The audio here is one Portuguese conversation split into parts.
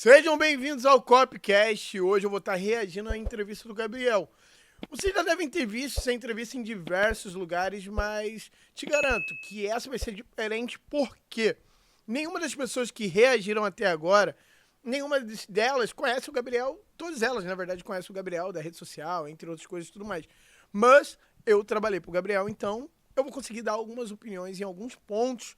Sejam bem-vindos ao Copcast. Hoje eu vou estar reagindo à entrevista do Gabriel. Vocês já devem ter visto essa entrevista em diversos lugares, mas te garanto que essa vai ser diferente porque nenhuma das pessoas que reagiram até agora, nenhuma delas conhece o Gabriel. Todas elas, na verdade, conhecem o Gabriel da rede social, entre outras coisas e tudo mais. Mas eu trabalhei pro Gabriel, então eu vou conseguir dar algumas opiniões em alguns pontos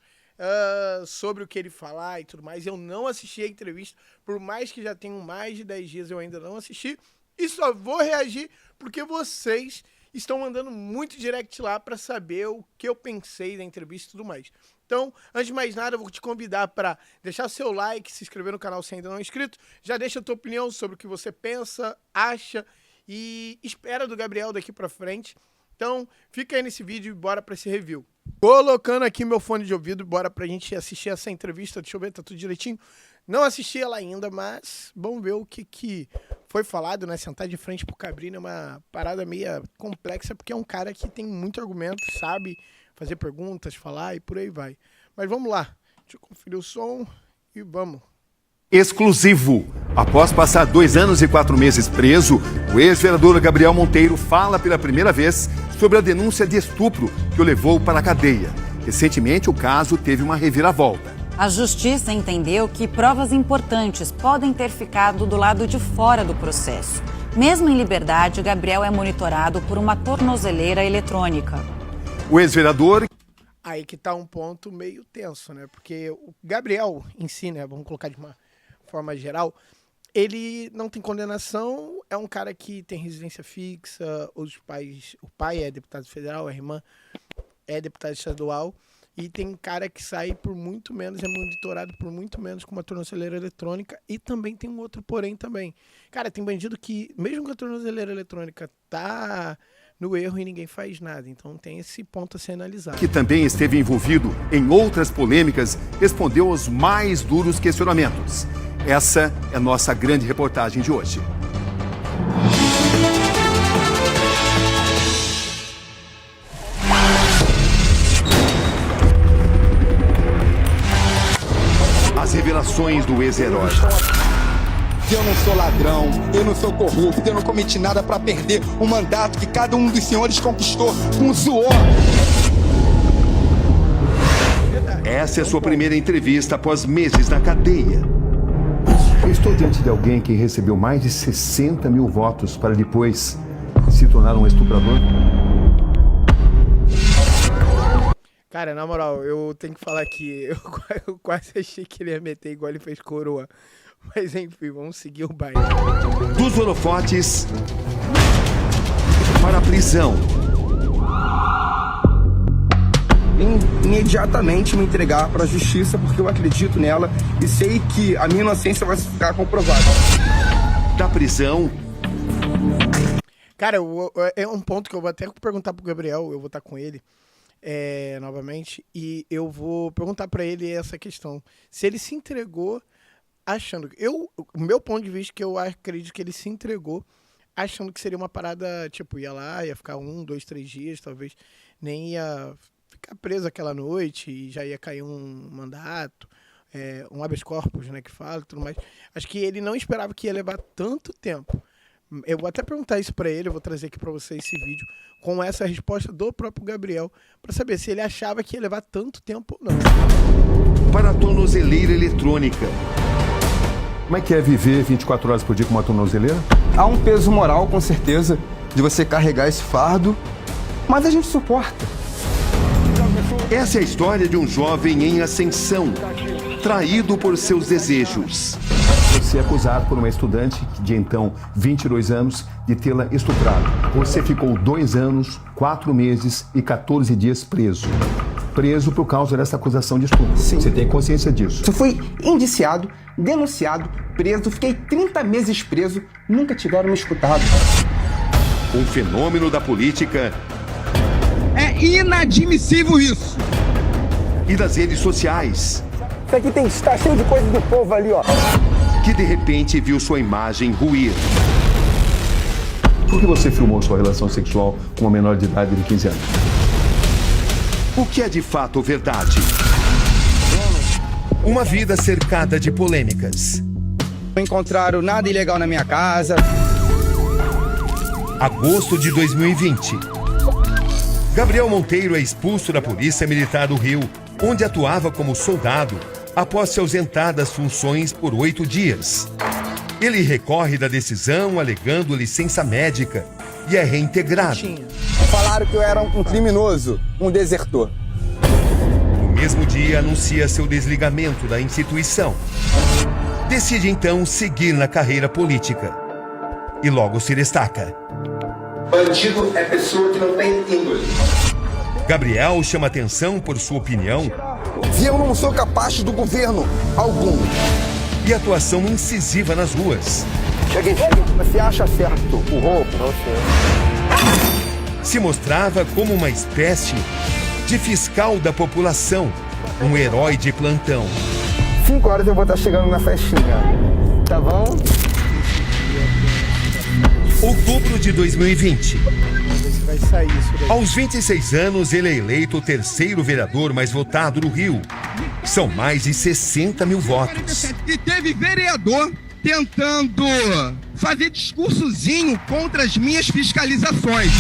sobre o que ele falar e tudo mais. Eu não assisti a entrevista, por mais que já tenham mais de 10 dias, eu ainda não assisti. E só vou reagir porque vocês estão mandando muito direct lá para saber o que eu pensei da entrevista e tudo mais. Então, antes de mais nada, eu vou te convidar para deixar seu like, se inscrever no canal se ainda não é inscrito. Já deixa a tua opinião sobre o que você pensa, acha e espera do Gabriel daqui para frente. Então, fica aí nesse vídeo e bora para esse review. Colocando aqui meu fone de ouvido, bora pra gente assistir essa entrevista. Deixa eu ver, tá tudo direitinho. Não assisti ela ainda, mas vamos ver o que foi falado, né? Sentar de frente pro Cabrini é uma parada meio complexa, porque é um cara que tem muito argumento, sabe fazer perguntas, falar e por aí vai. Mas vamos lá, deixa eu conferir o som e vamos. Exclusivo. Após passar 2 anos e 4 meses preso, o ex-vereador Gabriel Monteiro fala pela primeira vez sobre a denúncia de estupro que o levou para a cadeia. Recentemente, o caso teve uma reviravolta. A justiça entendeu que provas importantes podem ter ficado do lado de fora do processo. Mesmo em liberdade, Gabriel é monitorado por uma tornozeleira eletrônica. O ex-vereador... Aí que tá um ponto meio tenso, né? Porque o Gabriel em si, né? Vamos colocar de uma forma geral, ele não tem condenação, é um cara que tem residência fixa, o pai é deputado federal, a irmã é deputada estadual, e tem cara que sai por muito menos, é monitorado por muito menos com uma tornozeleira eletrônica, e também tem um outro porém também. Cara, tem bandido que, mesmo com a tornozeleira eletrônica, tá no erro e ninguém faz nada, então tem esse ponto a ser analisado. Que também esteve envolvido em outras polêmicas, respondeu aos mais duros questionamentos. Essa é a nossa grande reportagem de hoje. As revelações do ex-herói. Eu não sou ladrão, eu não sou corrupto, eu não cometi nada para perder o mandato que cada um dos senhores conquistou com suor. Essa é a sua primeira entrevista após meses na cadeia. Eu estou diante de alguém que recebeu mais de 60 mil votos para depois se tornar um estuprador. Cara, na moral, eu tenho que falar que eu quase achei que ele ia meter igual ele fez Coroa. Mas enfim, vamos seguir o baile. Dos holofotes para a prisão. Imediatamente me entregar para a justiça porque eu acredito nela e sei que a minha inocência vai ficar comprovada. Da prisão. Cara, é um ponto que eu vou até perguntar pro Gabriel, eu vou estar com ele novamente, e eu vou perguntar para ele essa questão. Se ele se entregou achando... O meu ponto de vista é que eu acredito que ele se entregou achando que seria uma parada, tipo, ia lá, ia ficar 1, 2, 3 dias, talvez nem ia ficar preso aquela noite e já ia cair um mandato, um habeas corpus, né, que fala e tudo mais. Acho que ele não esperava que ia levar tanto tempo. Eu vou até perguntar isso pra ele, eu vou trazer aqui pra vocês esse vídeo com essa resposta do próprio Gabriel, pra saber se ele achava que ia levar tanto tempo ou não. Para a tornozeleira eletrônica. Como é que é viver 24 horas por dia com uma tornozeleira? Há um peso moral, com certeza, de você carregar esse fardo, mas a gente suporta. Essa é a história de um jovem em ascensão, traído por seus desejos. Você é acusado por uma estudante de então 22 anos de tê-la estuprado. Você ficou 2 anos, 4 meses e 14 dias preso. Preso por causa dessa acusação de estupro. Sim. Você tem consciência disso? Eu fui indiciado, denunciado, preso, fiquei 30 meses preso, nunca tiveram me escutado. Um fenômeno da política. É inadmissível isso. E das redes sociais. Isso aqui está cheio de coisa do povo ali, ó. Que de repente viu sua imagem ruir. Por que você filmou sua relação sexual com uma menor de idade de 15 anos? O que é de fato verdade? Uma vida cercada de polêmicas. Não encontraram nada ilegal na minha casa. Agosto de 2020. Gabriel Monteiro é expulso da Polícia Militar do Rio, onde atuava como soldado, após se ausentar das funções por 8 dias. Ele recorre da decisão alegando licença médica e é reintegrado. Falaram que eu era um criminoso, um desertor. No mesmo dia, anuncia seu desligamento da instituição. Decide então seguir na carreira política. E logo se destaca. Bandido é pessoa que não tem índole. Gabriel chama atenção por sua opinião E eu não sou capaz do governo algum. e atuação incisiva nas ruas. Cheguei. Você acha certo o roubo? Se mostrava como uma espécie de fiscal da população, um herói de plantão. 5 horas eu vou estar chegando na festinha. Tá bom? Outubro de 2020. Vai sair isso daí. Aos 26 anos, ele é eleito o terceiro vereador mais votado do Rio. São mais de 60 mil votos. E teve vereador tentando fazer discursozinho contra as minhas fiscalizações.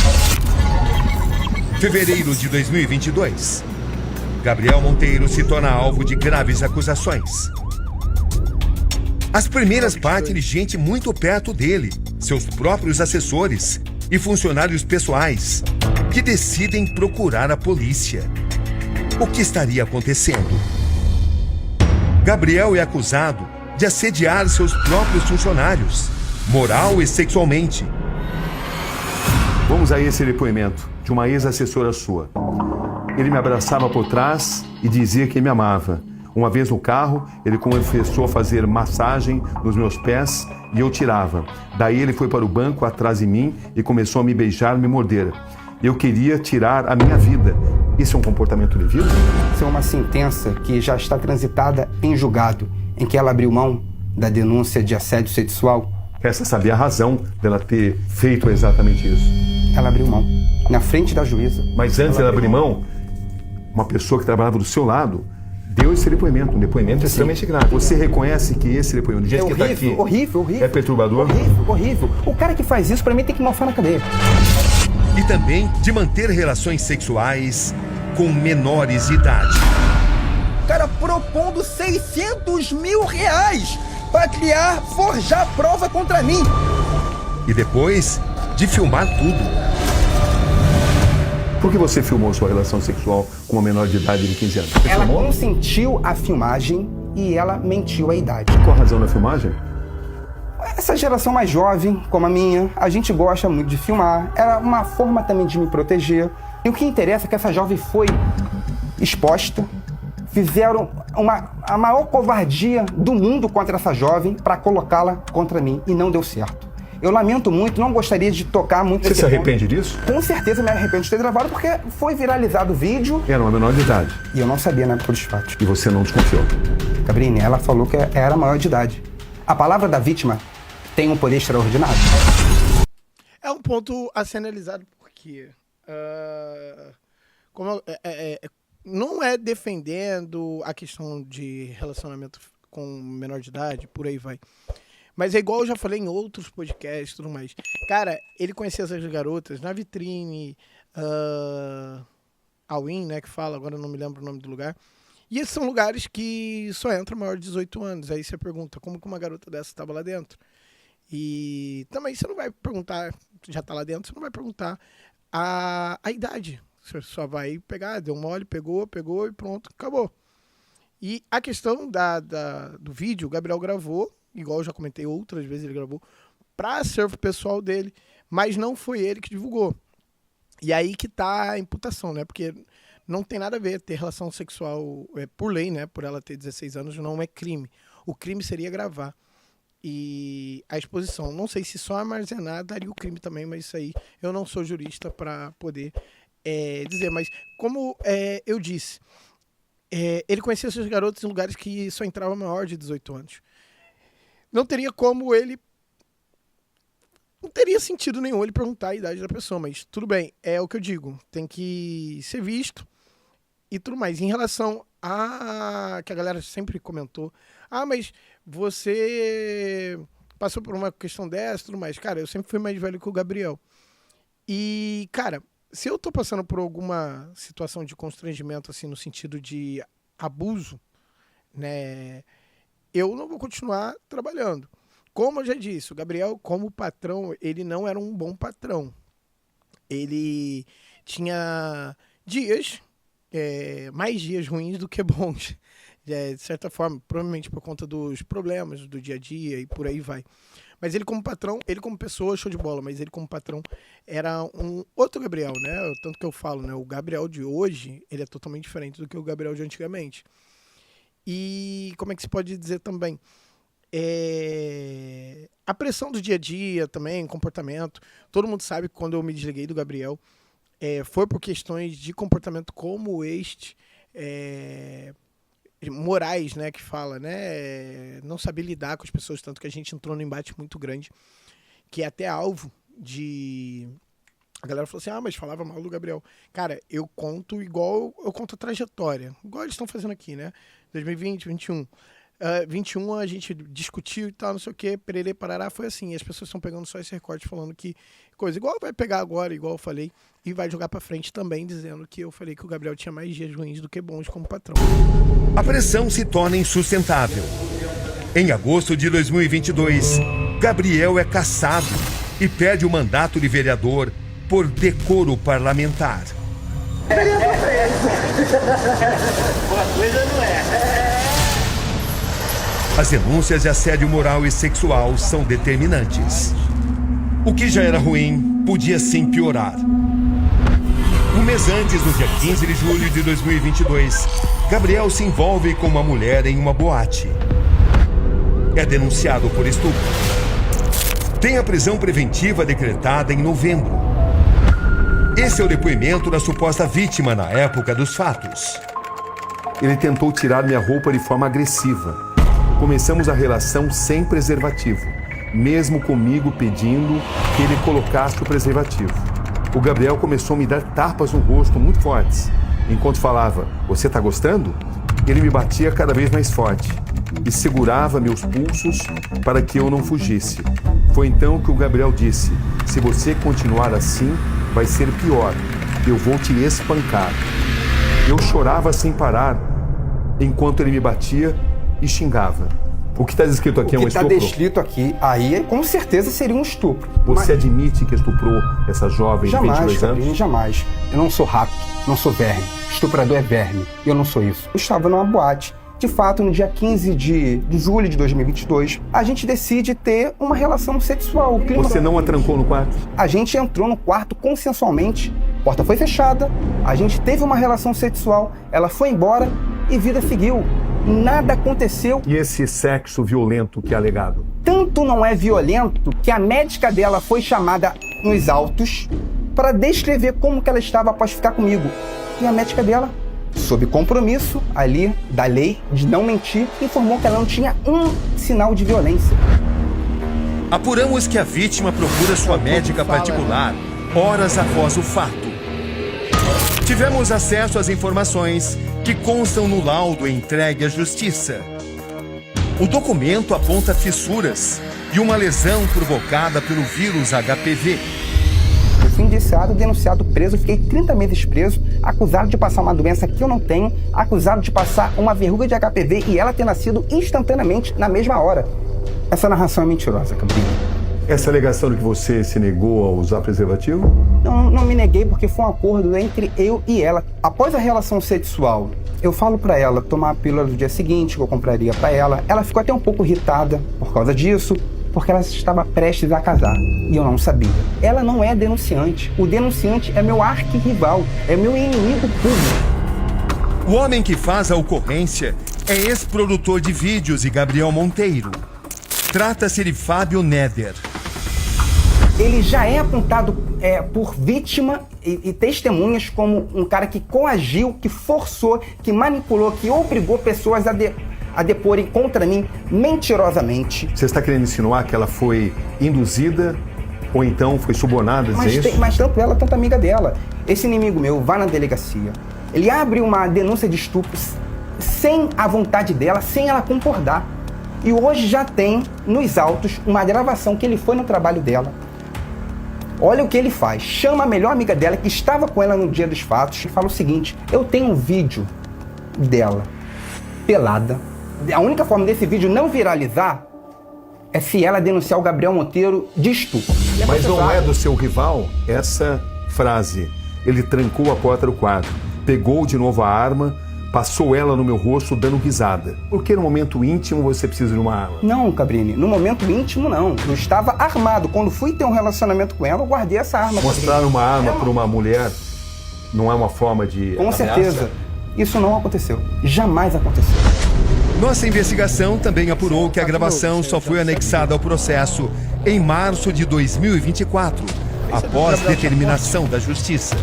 Fevereiro de 2022. Gabriel Monteiro se torna alvo de graves acusações. As primeiras partem de gente muito perto dele, seus próprios assessores e funcionários pessoais, que decidem procurar a polícia. O que estaria acontecendo? Gabriel é acusado de assediar seus próprios funcionários, moral e sexualmente. Vamos a esse depoimento de uma ex-assessora sua. Ele me abraçava por trás e dizia que me amava. Uma vez no carro, ele começou a fazer massagem nos meus pés e eu tirava. Daí ele foi para o banco atrás de mim e começou a me beijar, me morder. Eu queria tirar a minha vida. Isso é um comportamento devido? Isso é uma sentença que já está transitada em julgado, em que ela abriu mão da denúncia de assédio sexual. Resta saber a razão dela ter feito exatamente isso. Ela abriu mão, na frente da juíza. Mas antes dela abrir mão, uma pessoa que trabalhava do seu lado deu esse depoimento, um depoimento extremamente grave. Você reconhece que esse depoimento, do jeito que está aqui, horrível. é perturbador? Horrível. O cara que faz isso, pra mim, tem que mofar na cadeia. E também de manter relações sexuais com menores de idade. O cara propondo 600 mil reais para forjar prova contra mim. E depois de filmar tudo. Por que você filmou sua relação sexual com uma menor de idade de 15 anos? Você Ela filmou? consentiu a filmagem e ela mentiu a idade. Qual a razão da filmagem? Essa geração mais jovem, como a minha, a gente gosta muito de filmar. Era uma forma também de me proteger. E o que interessa é que essa jovem foi exposta. Fizeram a maior covardia do mundo contra essa jovem para colocá-la contra mim. E não deu certo. Eu lamento muito, não gostaria de tocar muito Você nesse se ponto. arrepende disso? Com certeza me arrependo de ter gravado, porque foi viralizado o vídeo Era uma menor de idade. e eu não sabia, né, por fatos. E você não desconfiou. Cabrini, ela falou que era maior de idade. A palavra da vítima tem um poder extraordinário. É um ponto a ser analisado porque não é defendendo a questão de relacionamento com menor de idade, por aí vai. Mas é igual eu já falei em outros podcasts e tudo mais. Cara, ele conhecia essas garotas na vitrine, a Win, né, que fala, agora eu não me lembro o nome do lugar. E esses são lugares que só entra maior de 18 anos. Aí você pergunta, como que uma garota dessa estava lá dentro? E também você não vai perguntar, já tá lá dentro, você não vai perguntar a idade. Você só vai pegar, deu mole, pegou e pronto, acabou. E a questão do vídeo, o Gabriel gravou, igual eu já comentei outras vezes, ele gravou para acervo pessoal dele, mas não foi ele que divulgou. E aí que tá a imputação, né? Porque não tem nada a ver ter relação sexual por lei, né? Por ela ter 16 anos, não é crime. O crime seria gravar. E a exposição, não sei se só armazenar daria o crime também, mas isso aí eu não sou jurista para poder dizer. Mas como eu disse, ele conhecia esses garotos em lugares que só entrava maior de 18 anos. Não teria como ele... Não teria sentido nenhum ele perguntar a idade da pessoa, mas tudo bem, é o que eu digo. Tem que ser visto e tudo mais. Em relação a... que a galera sempre comentou, mas você passou por uma questão dessa e tudo mais. Cara, eu sempre fui mais velho que o Gabriel. E, cara, se eu tô passando por alguma situação de constrangimento, assim, no sentido de abuso, né, eu não vou continuar trabalhando. Como eu já disse, o Gabriel, como patrão, ele não era um bom patrão. Ele tinha dias, mais dias ruins do que bons. De certa forma, provavelmente por conta dos problemas do dia a dia e por aí vai. Mas ele como patrão, ele como pessoa, show de bola, mas ele como patrão era um outro Gabriel, né? Tanto que eu falo, né? O Gabriel de hoje, ele é totalmente diferente do que o Gabriel de antigamente. E como é que se pode dizer também? A pressão do dia a dia também, comportamento. Todo mundo sabe que quando eu me desliguei do Gabriel, foi por questões de comportamento como este, morais, né, que fala, né, não saber lidar com as pessoas, tanto que a gente entrou num embate muito grande, que é até alvo de... A galera falou assim, mas falava mal do Gabriel. Cara, eu conto igual eu conto a trajetória, igual eles estão fazendo aqui, né, 2020, 21. 21 a gente discutiu e tal, não sei o que, pererê, parará, foi assim, e as pessoas estão pegando só esse recorte falando que coisa, igual vai pegar agora, igual eu falei, e vai jogar pra frente também, dizendo que eu falei que o Gabriel tinha mais dias ruins do que bons como patrão. A pressão se torna insustentável. Em agosto de 2022, Gabriel é cassado e perde o mandato de vereador por decoro parlamentar. Uma coisa não é. As denúncias de assédio moral e sexual são determinantes. O que já era ruim podia sim piorar. Um mês antes, no dia 15 de julho de 2022, Gabriel se envolve com uma mulher em uma boate. É denunciado por estupro. Tem a prisão preventiva decretada em novembro. Esse é o depoimento da suposta vítima na época dos fatos. Ele tentou tirar minha roupa de forma agressiva. Começamos a relação sem preservativo, mesmo comigo pedindo que ele colocasse o preservativo. O Gabriel começou a me dar tapas no rosto muito fortes. Enquanto falava, você tá gostando? Ele me batia cada vez mais forte e segurava meus pulsos para que eu não fugisse. Foi então que o Gabriel disse, se você continuar assim, vai ser pior. Eu vou te espancar. Eu chorava sem parar, enquanto ele me batia e xingava. O que está descrito aqui é um estupro? O que está descrito aqui, aí com certeza seria um estupro. Você admite que estuprou essa jovem de 22 anos? Jamais. Eu não sou rato, não sou verme. Estuprador é verme. Eu não sou isso. Eu estava numa boate. De fato, no dia 15 de julho de 2022, a gente decide ter uma relação sexual. Você não a trancou no quarto? A gente entrou no quarto consensualmente, a porta foi fechada, a gente teve uma relação sexual, ela foi embora e vida seguiu. Nada aconteceu. E esse sexo violento que é alegado? Tanto não é violento que a médica dela foi chamada nos autos para descrever como que ela estava após ficar comigo. E a médica dela, sob compromisso ali da lei de não mentir, informou que ela não tinha um sinal de violência. Apuramos que a vítima procura sua médica particular horas após o fato. Tivemos acesso às informações que constam no laudo entregue à justiça. O documento aponta fissuras e uma lesão provocada pelo vírus HPV. Eu fui indiciado, denunciado, preso, fiquei 30 meses preso, acusado de passar uma doença que eu não tenho, acusado de passar uma verruga de HPV e ela ter nascido instantaneamente na mesma hora. Essa narração é mentirosa, Cabrinho. Essa alegação de que você se negou a usar preservativo? Não me neguei porque foi um acordo entre eu e ela. Após a relação sexual, eu falo pra ela tomar a pílula do dia seguinte, que eu compraria pra ela. Ela ficou até um pouco irritada por causa disso, porque ela estava prestes a casar. E eu não sabia. Ela não é denunciante. O denunciante é meu arquirrival, é meu inimigo público. O homem que faz a ocorrência é ex-produtor de vídeos e Gabriel Monteiro. Trata-se de Fábio Neder. Ele já é apontado por vítima e testemunhas como um cara que coagiu, que forçou, que manipulou, que obrigou pessoas a deporem contra mim mentirosamente. Você está querendo insinuar que ela foi induzida ou então foi subornada? Mas tanto ela, tanto a amiga dela. Esse inimigo meu vai na delegacia. Ele abre uma denúncia de estupro sem a vontade dela, sem ela concordar. E hoje já tem nos autos uma gravação que ele foi no trabalho dela. Olha o que ele faz. Chama a melhor amiga dela, que estava com ela no dia dos fatos, e fala o seguinte: eu tenho um vídeo dela pelada. A única forma desse vídeo não viralizar é se ela denunciar o Gabriel Monteiro de estupro. Mas não é do seu rival essa frase. Ele trancou a porta do quarto, pegou de novo a arma, passou ela no meu rosto dando risada. Por que no momento íntimo você precisa de uma arma? Não, Cabrini, no momento íntimo não. Eu estava armado. Quando fui ter um relacionamento com ela, eu guardei essa arma. Mostrar uma arma para uma mulher não é uma forma de Com ameaça? certeza. Isso não aconteceu. Jamais aconteceu. Nossa investigação também apurou que a gravação só foi anexada ao processo em março de 2024, após determinação da Justiça.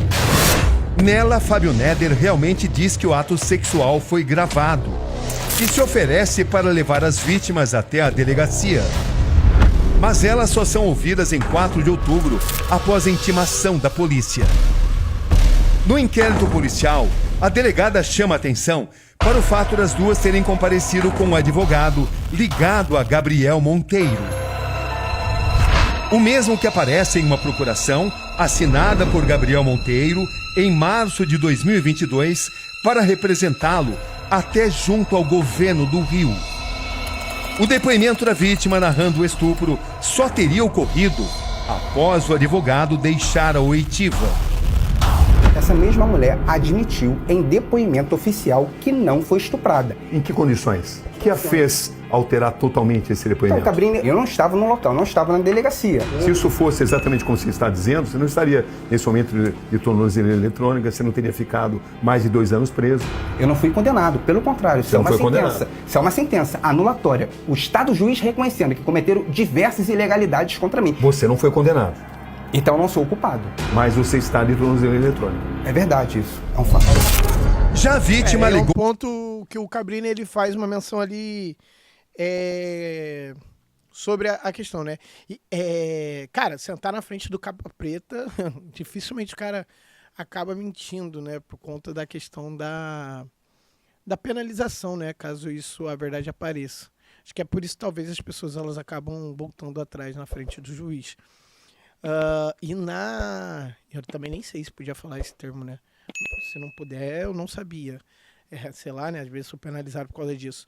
Nela, Fábio Néder realmente diz que o ato sexual foi gravado e se oferece para levar as vítimas até a delegacia. Mas elas só são ouvidas em 4 de outubro, após a intimação da polícia. No inquérito policial, a delegada chama atenção para o fato das duas terem comparecido com um advogado ligado a Gabriel Monteiro. O mesmo que aparece em uma procuração assinada por Gabriel Monteiro em março de 2022 para representá-lo até junto ao governo do Rio. O depoimento da vítima narrando o estupro só teria ocorrido após o advogado deixar a oitiva. Essa mesma mulher admitiu em depoimento oficial que não foi estuprada. Em que condições? O que a fez alterar totalmente esse depoimento? Então, Cabrini, eu não estava no local, não estava na delegacia. Se isso fosse exatamente como você está dizendo, você não estaria nesse momento de tornozeleira eletrônica, você não teria ficado mais de 2 anos preso. Eu não fui condenado, pelo contrário, isso é uma sentença. Condenado. Isso é uma sentença anulatória. O Estado juiz reconhecendo que cometeram diversas ilegalidades contra mim. Você não foi condenado, Então eu não sou o culpado. mas você está de tornozeleira eletrônica. É verdade isso, é um fato. Já a vítima É um alegou... ponto que o Cabrini ele faz uma menção ali sobre a questão, né? E, cara, sentar na frente do capa preta, dificilmente o cara acaba mentindo, né? Por conta da questão da penalização, né? Caso isso, a verdade apareça. Acho que é por isso talvez as pessoas elas acabam voltando atrás na frente do juiz. Eu também nem sei se podia falar esse termo, né? Se não puder, eu não sabia. Sei lá, né? Às vezes sou penalizado por causa disso.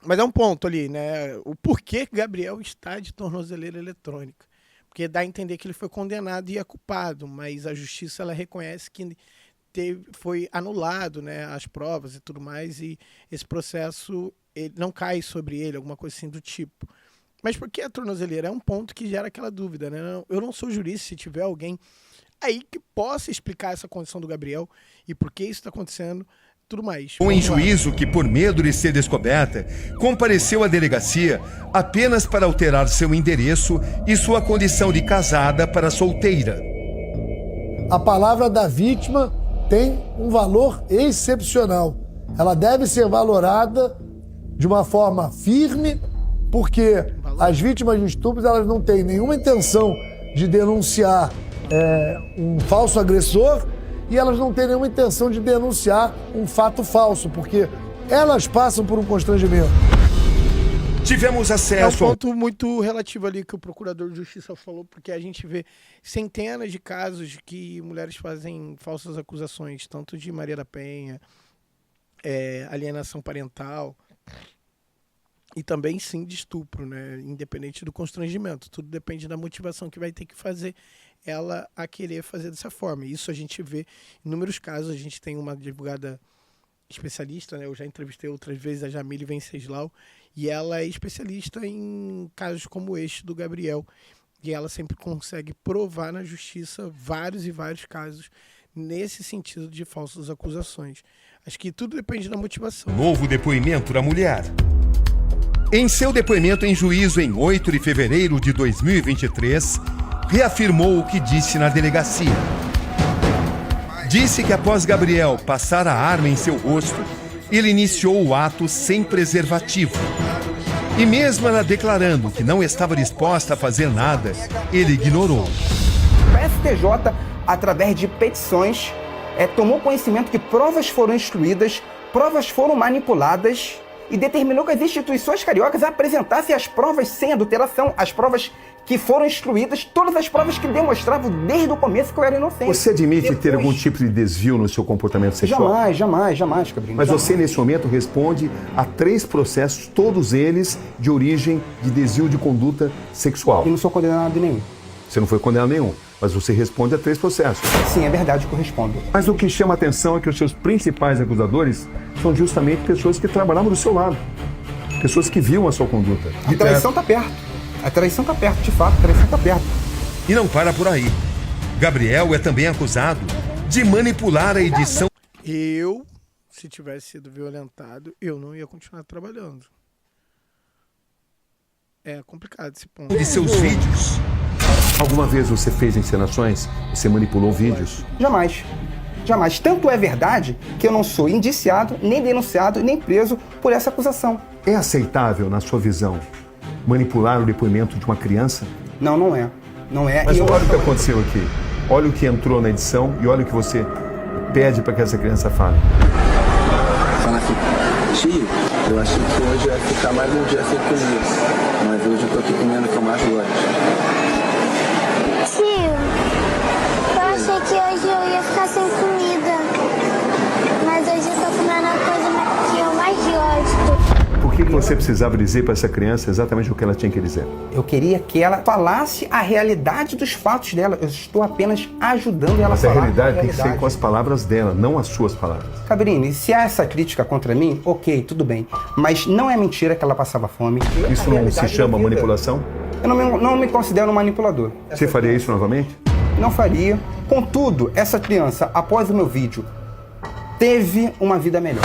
Mas é um ponto ali, né? O porquê que Gabriel está de tornozeleira eletrônica. Porque dá a entender que ele foi condenado e é culpado, mas a justiça ela reconhece que foi anulado, né, as provas e tudo mais, e esse processo ele não cai sobre ele, alguma coisa assim do tipo. Mas por que a tornozeleira? É um ponto que gera aquela dúvida, né? Eu não sou jurista, se tiver alguém aí que possa explicar essa condição do Gabriel e por que isso está acontecendo, tudo mais. Em juízo que, por medo de ser descoberta, compareceu à delegacia apenas para alterar seu endereço e sua condição de casada para solteira. A palavra da vítima tem um valor excepcional. Ela deve ser valorada de uma forma firme, porque as vítimas de estupros elas não têm nenhuma intenção de denunciar um falso agressor e elas não têm nenhuma intenção de denunciar um fato falso, porque elas passam por um constrangimento. Tivemos acesso... É um ponto muito relativo ali que o procurador de justiça falou, porque a gente vê centenas de casos de que mulheres fazem falsas acusações, tanto de Maria da Penha, alienação parental, e também sim de estupro, né? Independente do constrangimento. Tudo depende da motivação que vai ter que fazer ela a querer fazer dessa forma. Isso a gente vê em inúmeros casos. A gente tem uma advogada especialista, né? Eu já entrevistei outras vezes a Jamile Venceslau, e ela é especialista em casos como este do Gabriel. E ela sempre consegue provar na justiça vários e vários casos nesse sentido de falsas acusações. Acho que tudo depende da motivação. Novo depoimento da mulher. Em seu depoimento em juízo em 8 de fevereiro de 2023, reafirmou o que disse na delegacia. Disse que após Gabriel passar a arma em seu rosto, ele iniciou o ato sem preservativo. E mesmo ela declarando que não estava disposta a fazer nada, ele ignorou. O STJ, através de petições, tomou conhecimento que provas foram instruídas, provas foram manipuladas e determinou que as instituições cariocas apresentassem as provas sem adulteração, as provas que foram instruídas, todas as provas que demonstravam desde o começo que eu era inocente. Você admite ter algum tipo de desvio no seu comportamento sexual? Jamais, Cabrini. Mas jamais. você, nesse momento, responde a 3 processos, todos eles de origem de desvio de conduta sexual. E não sou condenado em nenhum. Você não foi condenado a nenhum, mas você responde a 3 processos. Sim, é verdade que eu respondo. Mas o que chama a atenção é que os seus principais acusadores são justamente pessoas que trabalhavam do seu lado. Pessoas que viam a sua conduta. A traição tá perto. A traição tá perto, de fato, a traição tá perto. E não para por aí. Gabriel é também acusado de manipular a edição Eu, se tivesse sido violentado, eu não ia continuar trabalhando. É complicado esse ponto. de seus vídeos. Alguma vez você fez encenações? Você manipulou vídeos? Jamais. Jamais. Tanto é verdade que eu não sou indiciado, nem denunciado, nem preso por essa acusação. É aceitável, na sua visão, manipular o depoimento de uma criança? Não, não é. Não é. Mas E eu olha o que acho- aconteceu aqui. Olha o que entrou na edição e olha o que você pede para que essa criança fale. Fala assim, tio, eu achei que hoje ia ficar mais um dia sem comer, mas hoje eu tô aqui comendo o que eu mais gosto. Tio, eu achei que hoje eu ia ficar sem comida, mas hoje eu tô comendo a coisa que eu mais gosto. Por que você precisava dizer para essa criança exatamente o que ela tinha que dizer? Eu queria que ela falasse a realidade dos fatos dela. Eu estou apenas ajudando ela Mas a a falar. realidade tem que ser com as palavras dela, não as suas palavras. Cabrini, se há essa crítica contra mim, ok, tudo bem. Mas não é mentira que ela passava fome. Isso não se chama manipulação? Eu não me considero um manipulador. Você faria isso novamente? Não faria. Contudo, essa criança, após o meu vídeo, teve uma vida melhor.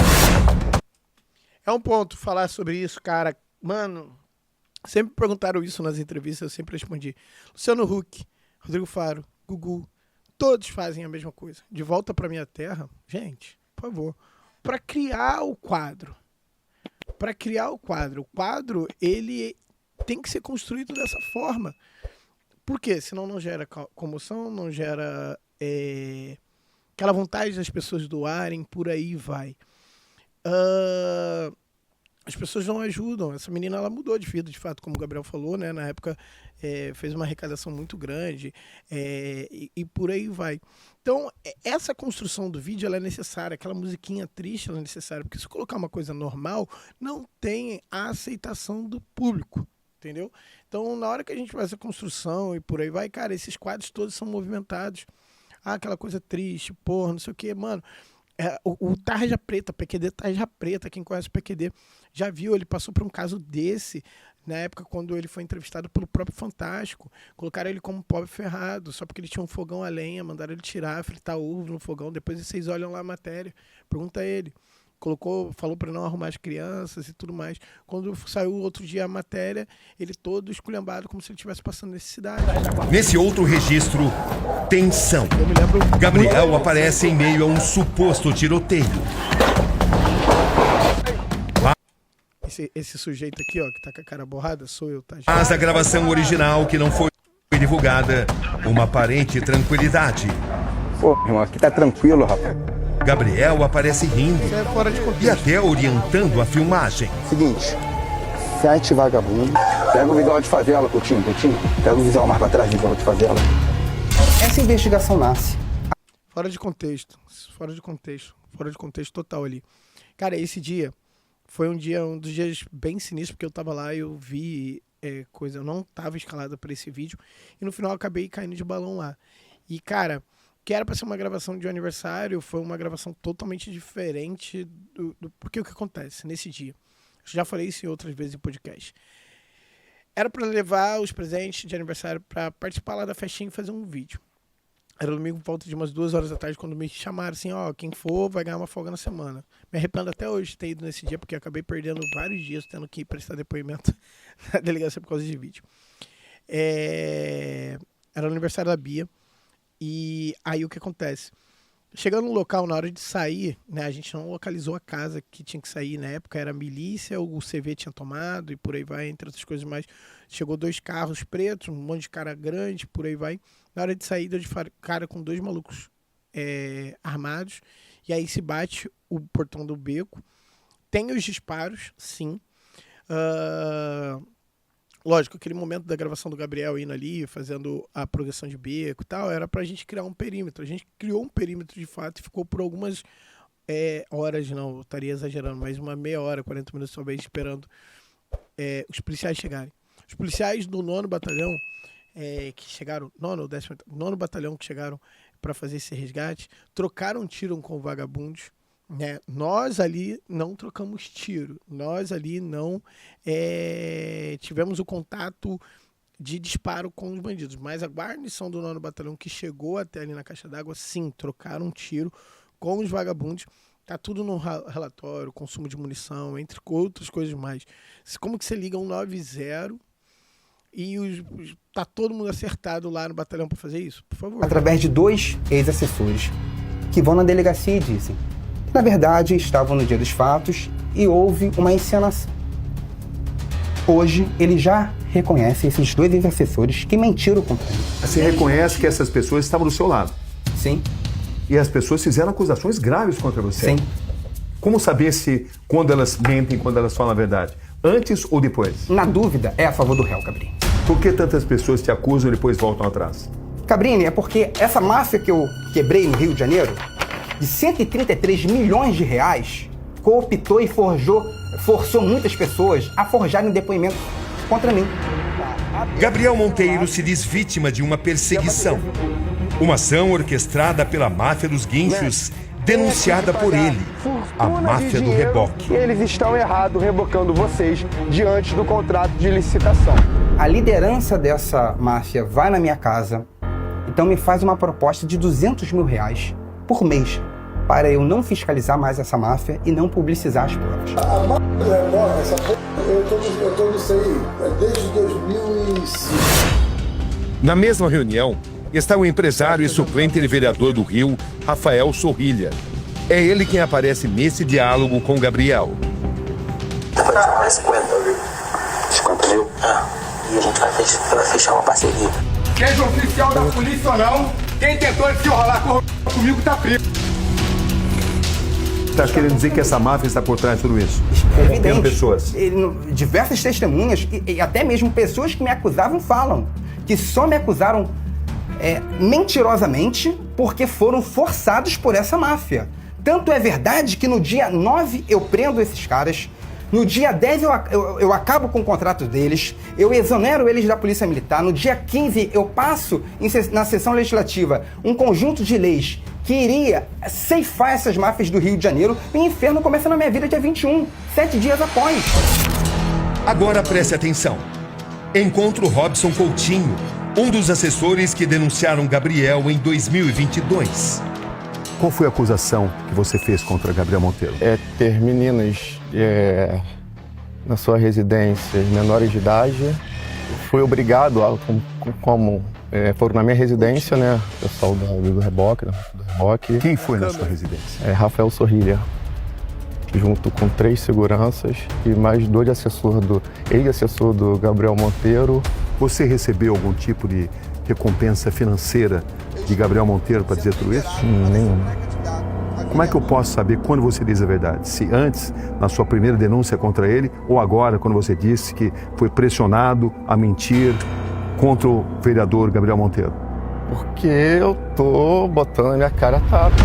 É um ponto falar sobre isso, cara. Mano, sempre perguntaram isso nas entrevistas, eu sempre respondi. Luciano Huck, Rodrigo Faro, Gugu, todos fazem a mesma coisa. De Volta Pra Minha Terra, gente, por favor, para criar o quadro. Para criar o quadro, ele tem que ser construído dessa forma. Por quê? Senão não gera comoção, não gera aquela vontade das pessoas doarem, por aí vai. As pessoas não ajudam. Essa menina, ela mudou de vida, de fato, como o Gabriel falou, né? Na época fez uma arrecadação muito grande e por aí vai. Então, essa construção do vídeo, ela é necessária. Aquela musiquinha triste, ela é necessária. Porque se colocar uma coisa normal, não tem a aceitação do público, entendeu? Então, na hora que a gente faz a construção e por aí vai, cara, esses quadros todos são movimentados. Aquela coisa triste, porra, não sei o quê, mano. O Tarja Preta, PQD Tarja Preta, quem conhece o PQD já viu, ele passou por um caso desse na época quando ele foi entrevistado pelo próprio Fantástico. Colocaram ele como pobre ferrado, só porque ele tinha um fogão a lenha, mandaram ele tirar, fritar ovo no fogão. Depois vocês olham lá a matéria, pergunta a ele. Falou para não arrumar as crianças e tudo mais. Quando saiu outro dia a matéria, ele todo esculhambado, como se ele estivesse passando necessidade. Nesse outro registro, tensão. Eu me lembro... Gabriel aparece em meio a um suposto tiroteio. Esse sujeito aqui, ó, que tá com a cara borrada, sou eu, tá? Mas a gravação original, que não foi divulgada, uma aparente tranquilidade. Pô, irmão, aqui tá tranquilo, rapaz. Gabriel aparece rindo Isso é fora de contexto. e até orientando a filmagem. Seguinte, sete vagabundo. Pega o visual de favela, Coutinho. Pega o visual mais pra trás, visual de favela. Essa investigação nasce. Fora de contexto total ali. Cara, esse dia foi um dos dias bem sinistros, porque eu tava lá e eu vi coisa, eu não tava escalada pra esse vídeo, e no final eu acabei caindo de balão lá. E, cara, que era pra ser uma gravação de aniversário, foi uma gravação totalmente diferente porque o que acontece nesse dia? Eu já falei isso em outras vezes em podcast. Era pra levar os presentes de aniversário pra participar lá da festinha e fazer um vídeo. Era domingo, por volta de umas 2 horas da tarde, quando me chamaram assim, ó, quem for vai ganhar uma folga na semana. Me arrependo até hoje de ter ido nesse dia, porque eu acabei perdendo vários dias tendo que prestar depoimento na delegacia por causa de vídeo. Era o aniversário da Bia, e aí o que acontece? Chegando no local, na hora de sair, né, a gente não localizou a casa que tinha que sair na época, era a milícia, o CV tinha tomado e por aí vai, entre outras coisas mais. Chegou 2 carros pretos, um monte de cara grande, por aí vai. Na hora de sair, deu de cara com 2 malucos armados, e aí se bate o portão do beco, Tem os disparos, sim. Lógico, aquele momento da gravação do Gabriel indo ali, fazendo a progressão de beco e tal, era pra gente criar um perímetro. A gente criou um perímetro de fato e ficou por algumas horas, não, eu estaria exagerando, mas uma meia hora, 40 minutos talvez, esperando os policiais chegarem. Os policiais do 9º Batalhão, que chegaram, 9º Batalhão que chegaram para fazer esse resgate, trocaram tiro com o vagabundos, né? Nós ali não trocamos tiro, nós ali não tivemos o contato de disparo com os bandidos, mas a guarnição do 9º Batalhão que chegou até ali na caixa d'água, sim, trocaram tiro com os vagabundos. Tá tudo no relatório, consumo de munição, entre outras coisas mais. Como que você liga 190 e tá todo mundo acertado lá no batalhão para fazer isso? Por favor. Através de 2 ex-assessores que vão na delegacia e dizem que, na verdade, estavam no dia dos fatos e houve uma encenação. Hoje, ele já reconhece esses 2 ex-assessores que mentiram contra ele. Você reconhece que essas pessoas estavam do seu lado? Sim. E as pessoas fizeram acusações graves contra você? Sim. Como saber se quando elas mentem, quando elas falam a verdade? Antes ou depois? Na dúvida, é a favor do réu, Cabrini. Por que tantas pessoas te acusam e depois voltam atrás? Cabrini, é porque essa máfia que eu quebrei no Rio de Janeiro, de 133 milhões de reais, cooptou e forçou muitas pessoas a forjarem depoimentos contra mim. Gabriel Monteiro se diz vítima de uma perseguição. Uma ação orquestrada pela máfia dos guinchos, denunciada por ele, a máfia do reboque. Eles estão errados rebocando vocês diante do contrato de licitação. A liderança dessa máfia vai na minha casa, então me faz uma proposta de 200 mil reais por mês para eu não fiscalizar mais essa máfia e não publicizar as provas. A máfia do reboque, essa porra, eu tô nisso aí desde 2005. Na mesma reunião, está o empresário e suplente vereador do Rio, Rafael Sorrilha. É ele quem aparece nesse diálogo com Gabriel. Mais 50 mil? E a gente vai fechar uma parceria. Seja oficial da polícia ou não, quem tentou se enrolar comigo tá preso. Está querendo dizer que essa máfia está por trás de tudo isso? É evidente. Tem pessoas. Diversas testemunhas e até mesmo pessoas que me acusavam falam que só me acusaram mentirosamente porque foram forçados por essa máfia. Tanto é verdade que no dia 9 eu prendo esses caras, no dia 10 eu acabo com o contrato deles, eu exonero eles da Polícia Militar, no dia 15 eu passo na sessão legislativa um conjunto de leis que iria ceifar essas máfias do Rio de Janeiro e o inferno começa na minha vida dia 21, 7 dias após. Agora preste atenção. Encontro Robson Coutinho, um dos assessores que denunciaram Gabriel em 2022. Qual foi a acusação que você fez contra Gabriel Monteiro? Ter meninas na sua residência, menores de idade. Fui obrigado, como foram na minha residência, né? O pessoal do reboque. Quem foi na sua residência? Rafael Sorrilha, junto com 3 seguranças e mais 2 ex-assessor do Gabriel Monteiro. Você recebeu algum tipo de recompensa financeira de Gabriel Monteiro para dizer tudo isso? Nenhuma. Como é que eu posso saber quando você diz a verdade? Se antes, na sua primeira denúncia contra ele, ou agora, quando você disse que foi pressionado a mentir contra o vereador Gabriel Monteiro? Porque eu tô botando a minha cara a tapa.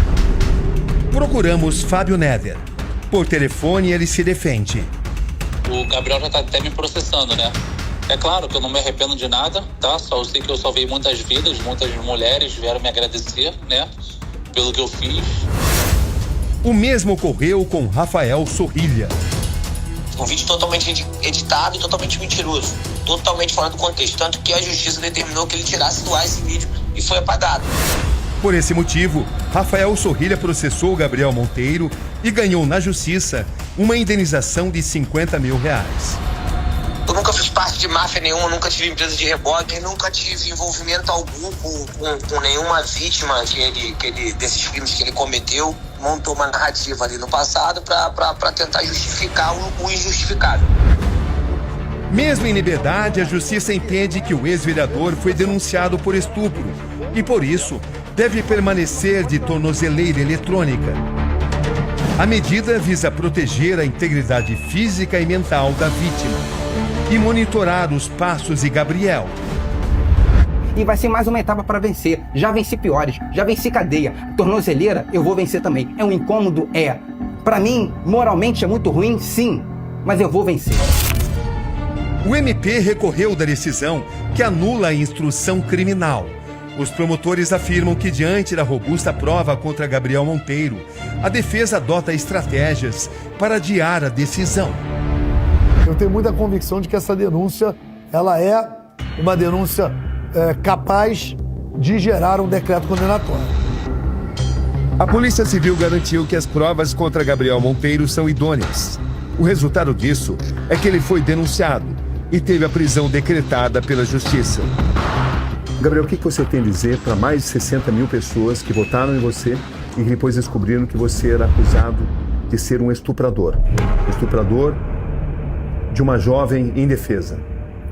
Procuramos Fábio Neder. Por telefone, ele se defende. O Gabriel já tá até me processando, né? É claro que eu não me arrependo de nada, tá? Só sei que eu salvei muitas vidas, muitas mulheres vieram me agradecer, né? Pelo que eu fiz. O mesmo ocorreu com Rafael Sorrilha. Um vídeo totalmente editado e totalmente mentiroso. Totalmente fora do contexto. Tanto que a justiça determinou que ele tirasse do ar esse vídeo e foi apagado. Por esse motivo, Rafael Sorrilha processou o Gabriel Monteiro e ganhou na justiça uma indenização de 50 mil reais. Eu nunca fiz parte de máfia nenhuma, nunca tive empresa de reboque, nunca tive envolvimento algum com nenhuma vítima desses crimes que ele cometeu. Montou uma narrativa ali no passado para tentar justificar o injustificável. Mesmo em liberdade, a justiça entende que o ex-vereador foi denunciado por estupro e, por isso, deve permanecer de tornozeleira eletrônica. A medida visa proteger a integridade física e mental da vítima e monitorar os passos de Gabriel. E vai ser mais uma etapa para vencer. Já venci piores, já venci cadeia. Tornozeleira, eu vou vencer também. É um incômodo? É. Para mim, moralmente é muito ruim, sim. Mas eu vou vencer. O MP recorreu da decisão que anula a instrução criminal. Os promotores afirmam que, diante da robusta prova contra Gabriel Monteiro, a defesa adota estratégias para adiar a decisão. Eu tenho muita convicção de que essa denúncia, ela é uma denúncia capaz de gerar um decreto condenatório. A Polícia Civil garantiu que as provas contra Gabriel Monteiro são idôneas. O resultado disso é que ele foi denunciado e teve a prisão decretada pela Justiça. Gabriel, o que você tem a dizer para mais de 60 mil pessoas que votaram em você e que depois descobriram que você era acusado de ser um estuprador? Estuprador de uma jovem indefesa.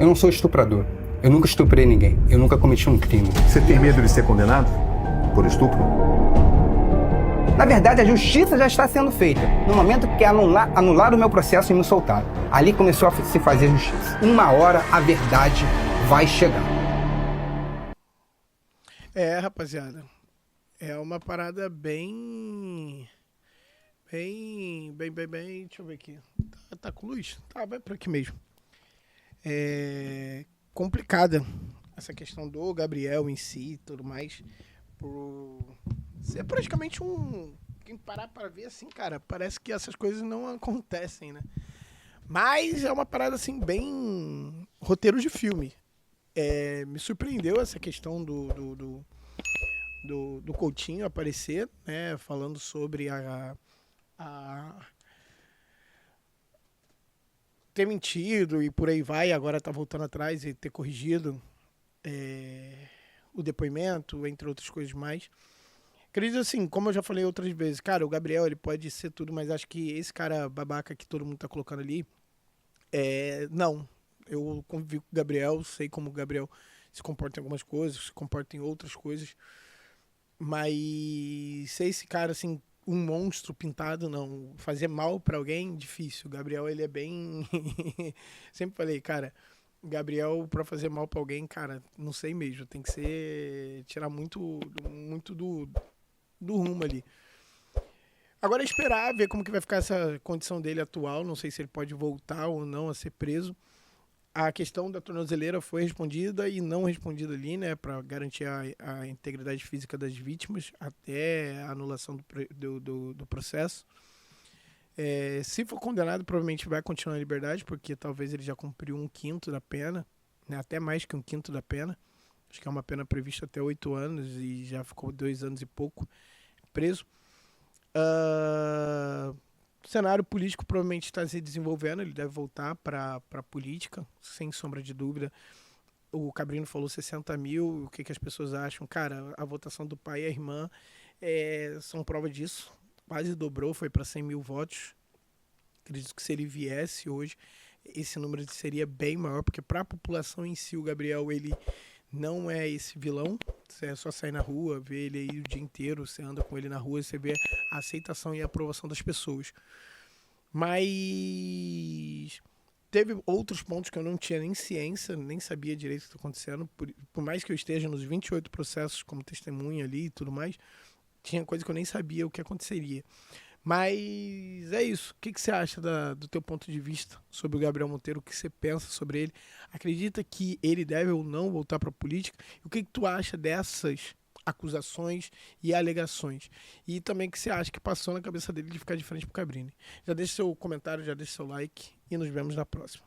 Eu não sou estuprador. Eu nunca estuprei ninguém. Eu nunca cometi um crime. Você tem medo de ser condenado por estupro? Na verdade, a justiça já está sendo feita. No momento que anular o meu processo e me soltaram. Ali começou a se fazer justiça. Uma hora a verdade vai chegar. Rapaziada, é uma parada bem, deixa eu ver aqui, tá com luz? Tá, vai por aqui mesmo. É complicada essa questão do Gabriel em si e tudo mais, por ser praticamente quem parar para ver assim, cara, parece que essas coisas não acontecem, né? Mas é uma parada assim, bem roteiro de filme. Me surpreendeu essa questão do Coutinho aparecer, né, falando sobre ter mentido e por aí vai, agora tá voltando atrás e ter corrigido o depoimento, entre outras coisas mais. Acredito assim, como eu já falei outras vezes, cara, o Gabriel, ele pode ser tudo, mas acho que esse cara babaca que todo mundo tá colocando ali, não. Eu convivi com o Gabriel, sei como o Gabriel se comporta em algumas coisas, se comporta em outras coisas. Mas ser esse cara, assim, um monstro pintado, não. Fazer mal pra alguém, difícil. O Gabriel, ele é bem... Sempre falei, cara, o Gabriel, pra fazer mal pra alguém, cara, não sei mesmo. Tem que ser... Tirar muito do rumo ali. Agora é esperar, ver como que vai ficar essa condição dele atual. Não sei se ele pode voltar ou não a ser preso. A questão da tornozeleira foi respondida e não respondida ali, né, para garantir a integridade física das vítimas até a anulação do processo. Se for condenado, provavelmente vai continuar em liberdade, porque talvez ele já cumpriu 1/5 da pena, né, até mais que 1/5 da pena. Acho que é uma pena prevista até 8 anos e já ficou 2 anos e pouco preso. O cenário político provavelmente está se desenvolvendo, ele deve voltar para a política, sem sombra de dúvida. O Cabrino falou 60 mil, o que as pessoas acham? Cara, a votação do pai e a irmã são prova disso, quase dobrou, foi para 100 mil votos. Acredito que se ele viesse hoje, esse número seria bem maior, porque para a população em si, o Gabriel, ele não é esse vilão. Você é só sair na rua, ver ele aí o dia inteiro, você anda com ele na rua, você vê a aceitação e a aprovação das pessoas. Mas teve outros pontos que eu não tinha nem ciência, nem sabia direito o que está acontecendo. Por mais que eu esteja nos 28 processos como testemunha ali e tudo mais, tinha coisa que eu nem sabia o que aconteceria. Mas é isso. O que você acha do teu ponto de vista sobre o Gabriel Monteiro? O que você pensa sobre ele? Acredita que ele deve ou não voltar para a política? E o que tu acha dessas acusações e alegações? E também o que você acha que passou na cabeça dele de ficar de frente pro Cabrini? Já deixa seu comentário, já deixa seu like e nos vemos na próxima.